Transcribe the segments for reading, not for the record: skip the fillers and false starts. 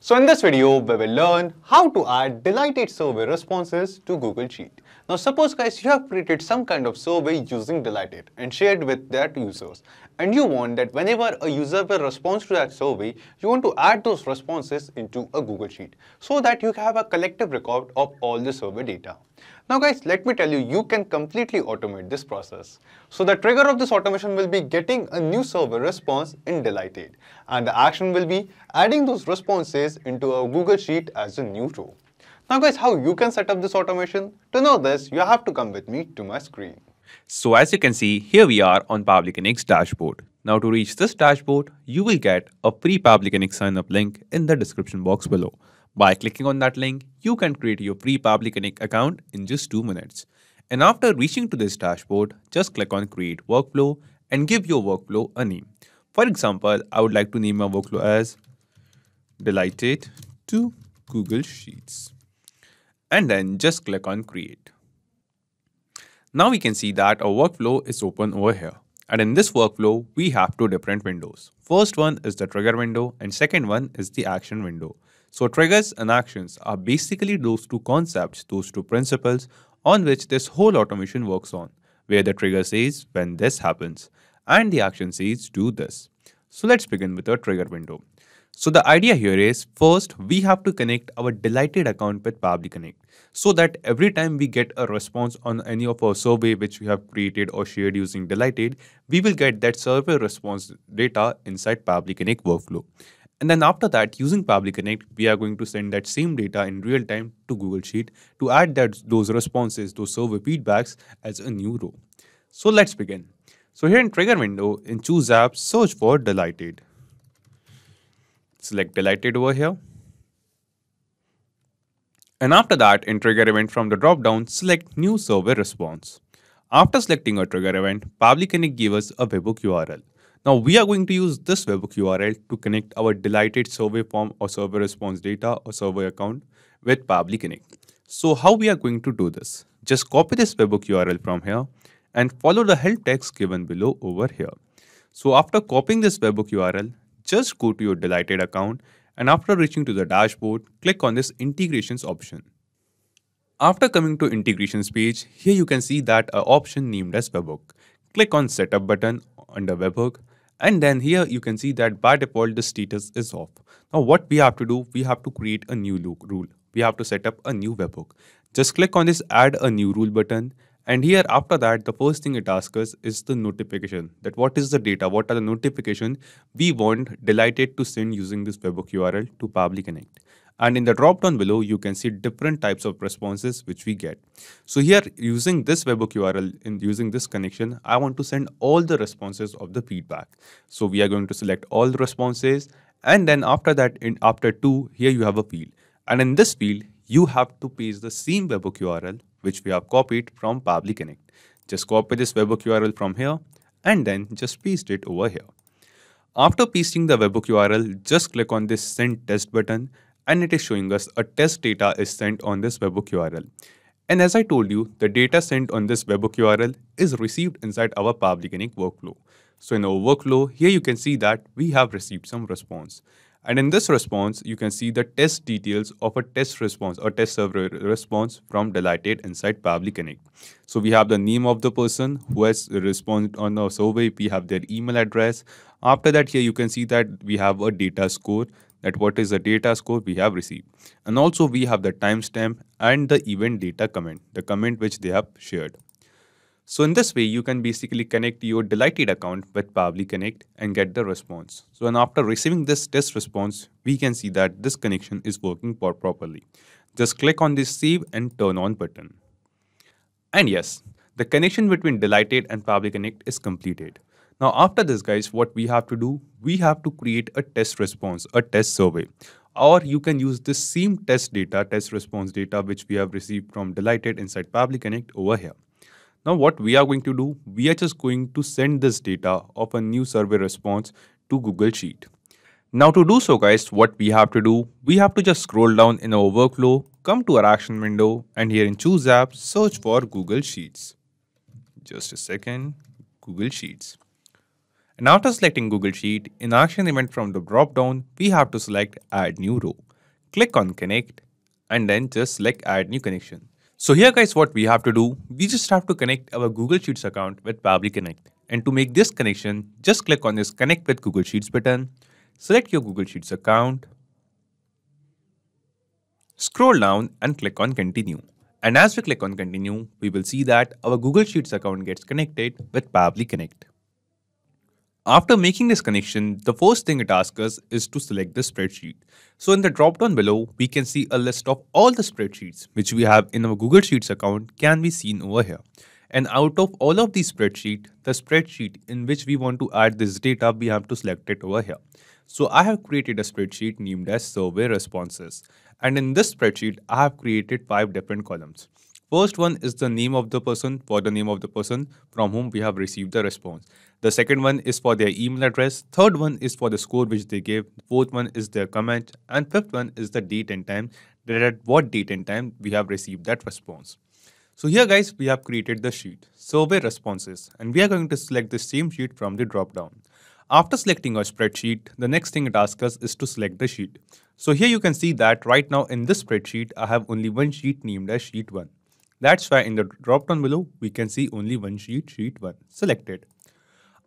So in this video, we will learn how to add delighted survey responses to Google Sheet. Now suppose guys you have created some kind of survey using delighted and shared with that users, and you want that whenever a user will respond to that survey, you want to add those responses into a Google Sheet so that you have a collective record of all the survey data. Now guys, let me tell you, you can completely automate this process. So the trigger of this automation will be getting a new survey response in Delighted, and the action will be adding those responses into a Google Sheet as a new row. Now guys, how you can set up this automation? To know this, you have to come with me to my screen. So as you can see, here we are on Pabbly Connect's dashboard. Now to reach this dashboard, you will get a free Pabbly Connect sign up link in the description box below. By clicking on that link, you can create your free Pabbly Connect account in just 2 minutes. And after reaching to this dashboard, just click on Create Workflow and give your workflow a name. For example, I would like to name my workflow as Delighted to Google Sheets. And then just click on Create. Now we can see that our workflow is open over here. And in this workflow, we have 2 different windows. First one is the trigger window and second one is the action window. So triggers and actions are basically those 2 concepts, those 2 principles on which this whole automation works on, where the trigger says when this happens and the action says do this. So let's begin with the trigger window. So the idea here is, first we have to connect our Delighted account with Pabbly Connect so that every time we get a response on any of our survey which we have created or shared using Delighted, we will get that survey response data inside Pabbly Connect workflow. And then after that, using Pabbly Connect, we are going to send that same data in real time to Google Sheet to add those responses, those survey feedbacks as a new row. So let's begin. So here in trigger window, in choose apps, search for Delighted. Select Delighted over here. And after that, in trigger event from the drop down, select new survey response. After selecting a trigger event, Pabbly Connect gives us a webhook URL. Now we are going to use this webhook URL to connect our Delighted survey form or survey response data or survey account with Pabbly Connect. So how we are going to do this? Just copy this webhook URL from here and follow the help text given below over here. So after copying this webhook URL, just go to your Delighted account and after reaching to the dashboard, click on this integrations option. After coming to integrations page, here you can see that an option named as webhook. Click on setup button under webhook. And then here you can see that by default the status is off. Now what we have to do, we have to create a new rule. We have to set up a new webhook. Just click on this add a new rule button. And here after that, the first thing it asks us is the notification. That what is the data, what are the notification we want Delighted to send using this webhook URL to Pabbly Connect. And in the drop down below, you can see different types of responses which we get. So here using this webhook URL and using this connection, I want to send all the responses of the feedback. So we are going to select all the responses. And then after that, after 2, here you have a field. And in this field, you have to paste the same webhook URL which we have copied from Pabbly Connect. Just copy this webhook URL from here and then just paste it over here. After pasting the webhook URL, just click on this send test button. And it is showing us a test data is sent on this webhook URL. And as I told you, the data sent on this webhook URL is received inside our Pabbly Connect workflow. So in our workflow, here you can see that we have received some response. And in this response, you can see the test details of a test response or test server response from Delighted inside Pabbly Connect. So we have the name of the person who has responded on our survey. We have their email address. After that, here you can see that we have a data score. That what is the data score we have received. And also we have the timestamp and the event data comment, the comment which they have shared. So in this way, you can basically connect your Delighted account with Pabbly Connect and get the response. So and after receiving this test response, we can see that this connection is working properly. Just click on this save and turn on button. And yes, the connection between Delighted and Pabbly Connect is completed. Now after this guys, what we have to do, we have to create a test response, a test survey. Or you can use this same test response data which we have received from Delighted inside Pabbly Connect over here. Now what we are going to do, we are just going to send this data of a new survey response to Google Sheet. Now to do so guys, what we have to do, we have to just scroll down in our workflow, come to our action window and here in choose apps, search for Google Sheets. Just a second, Google Sheets. And after selecting Google Sheet, in action event from the drop down, we have to select add new row. click on connect, and then just select add new connection. So here guys, what we have to do, we just have to connect our Google Sheets account with Pabbly Connect. And to make this connection, just click on this connect with Google Sheets button, select your Google Sheets account, scroll down and click on continue. And as we click on continue, we will see that our Google Sheets account gets connected with Pabbly Connect. After making this connection, the first thing it asks us is to select the spreadsheet. So in the drop down below, we can see a list of all the spreadsheets which we have in our Google Sheets account can be seen over here. And out of all of these spreadsheets, the spreadsheet in which we want to add this data, we have to select it over here. So I have created a spreadsheet named as survey responses. And in this spreadsheet, I have created 5 different columns. First one is the name of the person, for the name of the person from whom we have received the response. The second one is for their email address. Third one is for the score which they gave. Fourth one is their comment. And fifth one is the date and time, that at what date and time we have received that response. So here guys, we have created the sheet, survey responses, and we are going to select the same sheet from the drop down. After selecting our spreadsheet, the next thing it asks us is to select the sheet. So here you can see that right now in this spreadsheet, I have only one sheet named as sheet 1. That's why in the drop down below, we can see only one sheet, sheet 1, selected.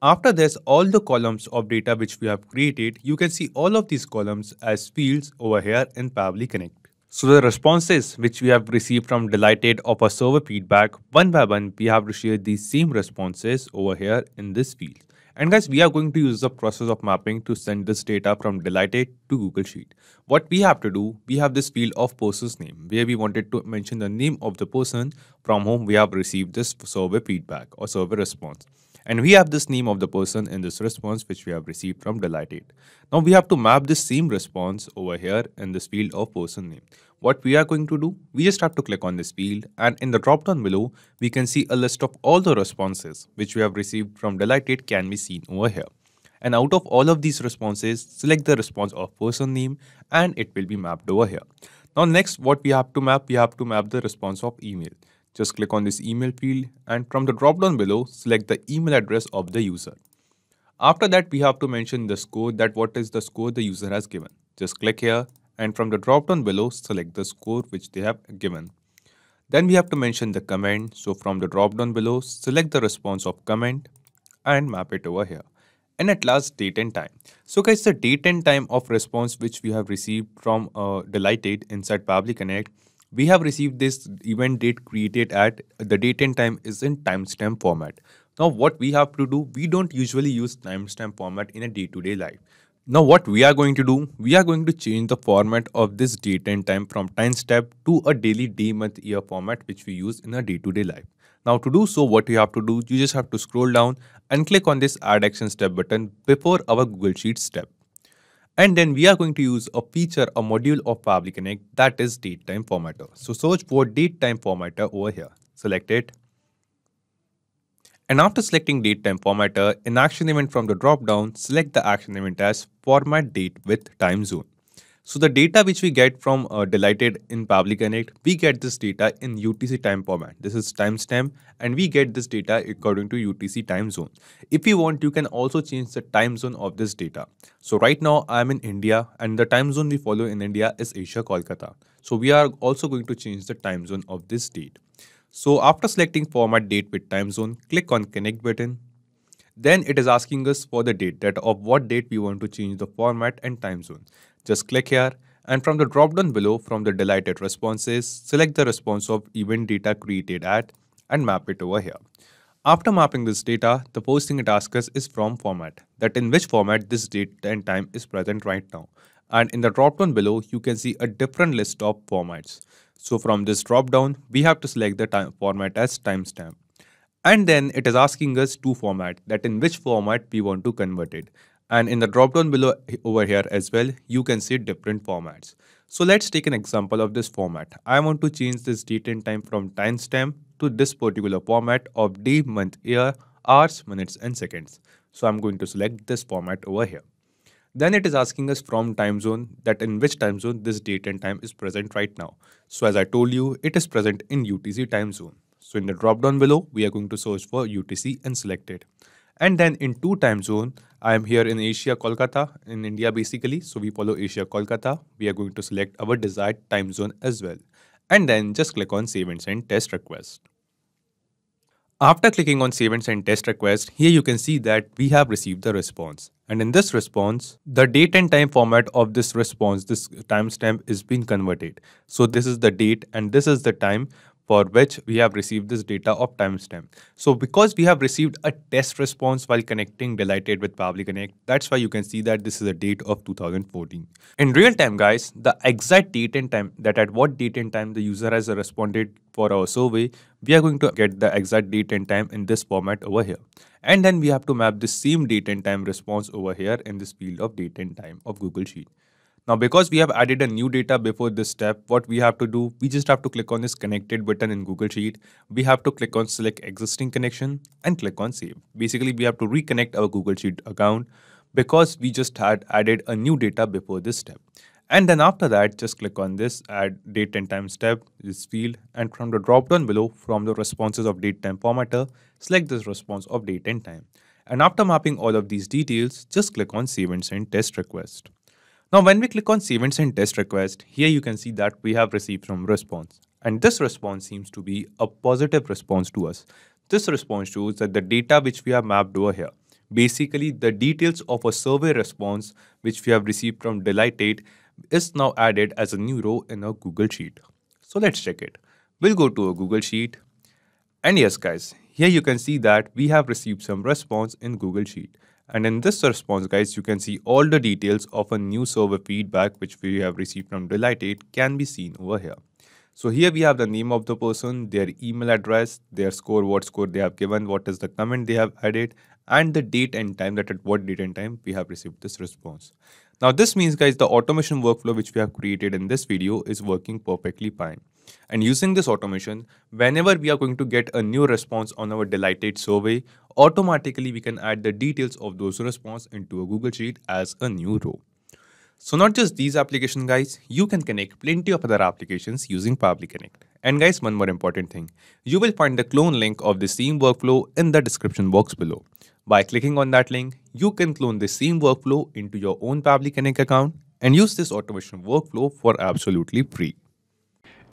After this, all the columns of data which we have created, you can see all of these columns as fields over here in Pabbly Connect. So the responses which we have received from Delighted of our server feedback, one by one, we have to share these same responses over here in this field. And guys, we are going to use the process of mapping to send this data from Delighted to Google Sheet. What we have to do, we have this field of person's name where we wanted to mention the name of the person from whom we have received this survey feedback or survey response. And we have this name of the person in this response which we have received from Delighted. Now we have to map this same response over here in this field of person name. What we are going to do, we just have to click on this field, and in the drop down below, we can see a list of all the responses which we have received from Delighted can be seen over here. And out of all of these responses, select the response of person name and it will be mapped over here. Now next, what we have to map the response of email. Just click on this email field, and from the drop down below, select the email address of the user. After that, we have to mention the score, that what is the score the user has given. Just click here, and from the drop down below, select the score which they have given. Then we have to mention the comment. So from the drop down below, select the response of comment and map it over here. And at last, date and time. So guys, the date and time of response which we have received from Delighted inside Pabbly Connect, we have received this event date created at the date and time is in timestamp format. Now what we have to do, we don't usually use timestamp format in a day-to-day life. Now what we are going to do, we are going to change the format of this date and time from timestamp to a daily, day, month, year format which we use in a day-to-day life. Now to do so, what you have to do, you just have to scroll down and click on this add action step button before our Google Sheets step. And then we are going to use a feature, a module of Pabbly Connect, that is date time formatter. So search for date time formatter over here. Select it. And after selecting date time formatter, in action event from the drop down, select the action event as format date with time zone. So the data which we get from Delighted in Pabbly Connect, we get this data in UTC time format. This is timestamp, and we get this data according to UTC time zone. If you want, you can also change the time zone of this data. So right now I am in India, and the time zone we follow in India is Asia Kolkata. So we are also going to change the time zone of this date. So after selecting format date with time zone, click on connect button. Then it is asking us for the date, that of what date we want to change the format and time zone. Just click here, and from the drop down below from the Delighted responses, select the response of event data created at and map it over here. After mapping this data, the first thing it asks us is from format, that in which format this date and time is present right now. And in the drop down below, you can see a different list of formats. So from this drop down, we have to select the time format as timestamp. And then it is asking us to format, that in which format we want to convert it. And in the drop down below over here as well, you can see different formats. So let's take an example of this format. I want to change this date and time from timestamp to this particular format of day, month, year, hours, minutes, and seconds. So I'm going to select this format over here. Then it is asking us from time zone, that in which time zone this date and time is present right now. So as I told you, it is present in UTC time zone. So in the drop down below, we are going to search for UTC and select it. And then in 2 time zone, I am here in Asia, Kolkata, in India basically. So we follow Asia, Kolkata. We are going to select our desired time zone as well. And then just click on save and send test request. After clicking on save and send test request, here you can see that we have received the response. And in this response, the date and time format of this response, this timestamp is being converted. So this is the date and this is the time for which we have received this data of timestamp. So because we have received a test response while connecting Delighted with Pabbly Connect, that's why you can see that this is a date of 2014. In real time, guys, the exact date and time, that at what date and time the user has responded for our survey, we are going to get the exact date and time in this format over here. And then we have to map the same date and time response over here in this field of date and time of Google Sheet. Now, because we have added a new data before this step, what we have to do, we just have to click on this connected button in Google Sheet. We have to click on select existing connection and click on save. Basically, we have to reconnect our Google Sheet account because we just had added a new data before this step. And then after that, just click on this add date and time step, this field, and from the drop down below, from the responses of date time formatter, select this response of date and time. And after mapping all of these details, just click on save and send test request. Now, when we click on save and send test request, here you can see that we have received some response. And this response seems to be a positive response to us. This response shows that the data which we have mapped over here, basically the details of a survey response which we have received from Delighted, is now added as a new row in our Google Sheet. So let's check it. We'll go to a Google Sheet. And yes, guys, here you can see that we have received some response in Google Sheet. And in this response, guys, you can see all the details of a new survey feedback which we have received from Delighted can be seen over here. So here we have the name of the person, their email address, their score, what score they have given, what is the comment they have added, and the date and time, that at what date and time we have received this response. Now this means, guys, the automation workflow which we have created in this video is working perfectly fine. And using this automation, whenever we are going to get a new response on our Delighted survey, automatically we can add the details of those response into a Google Sheet as a new row. So not just these applications, guys, you can connect plenty of other applications using Pabbly Connect. And guys, one more important thing, you will find the clone link of the same workflow in the description box below. By clicking on that link, you can clone the same workflow into your own Pabbly Connect account and use this automation workflow for absolutely free.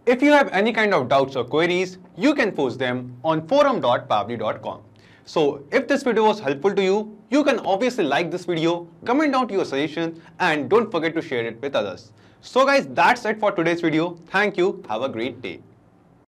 If you have any kind of doubts or queries, you can post them on forum.pabbly.com. So if this video was helpful to you, you can obviously like this video, comment down your suggestions, and don't forget to share it with others. So guys, that's it for today's video. Thank you. Have a great day.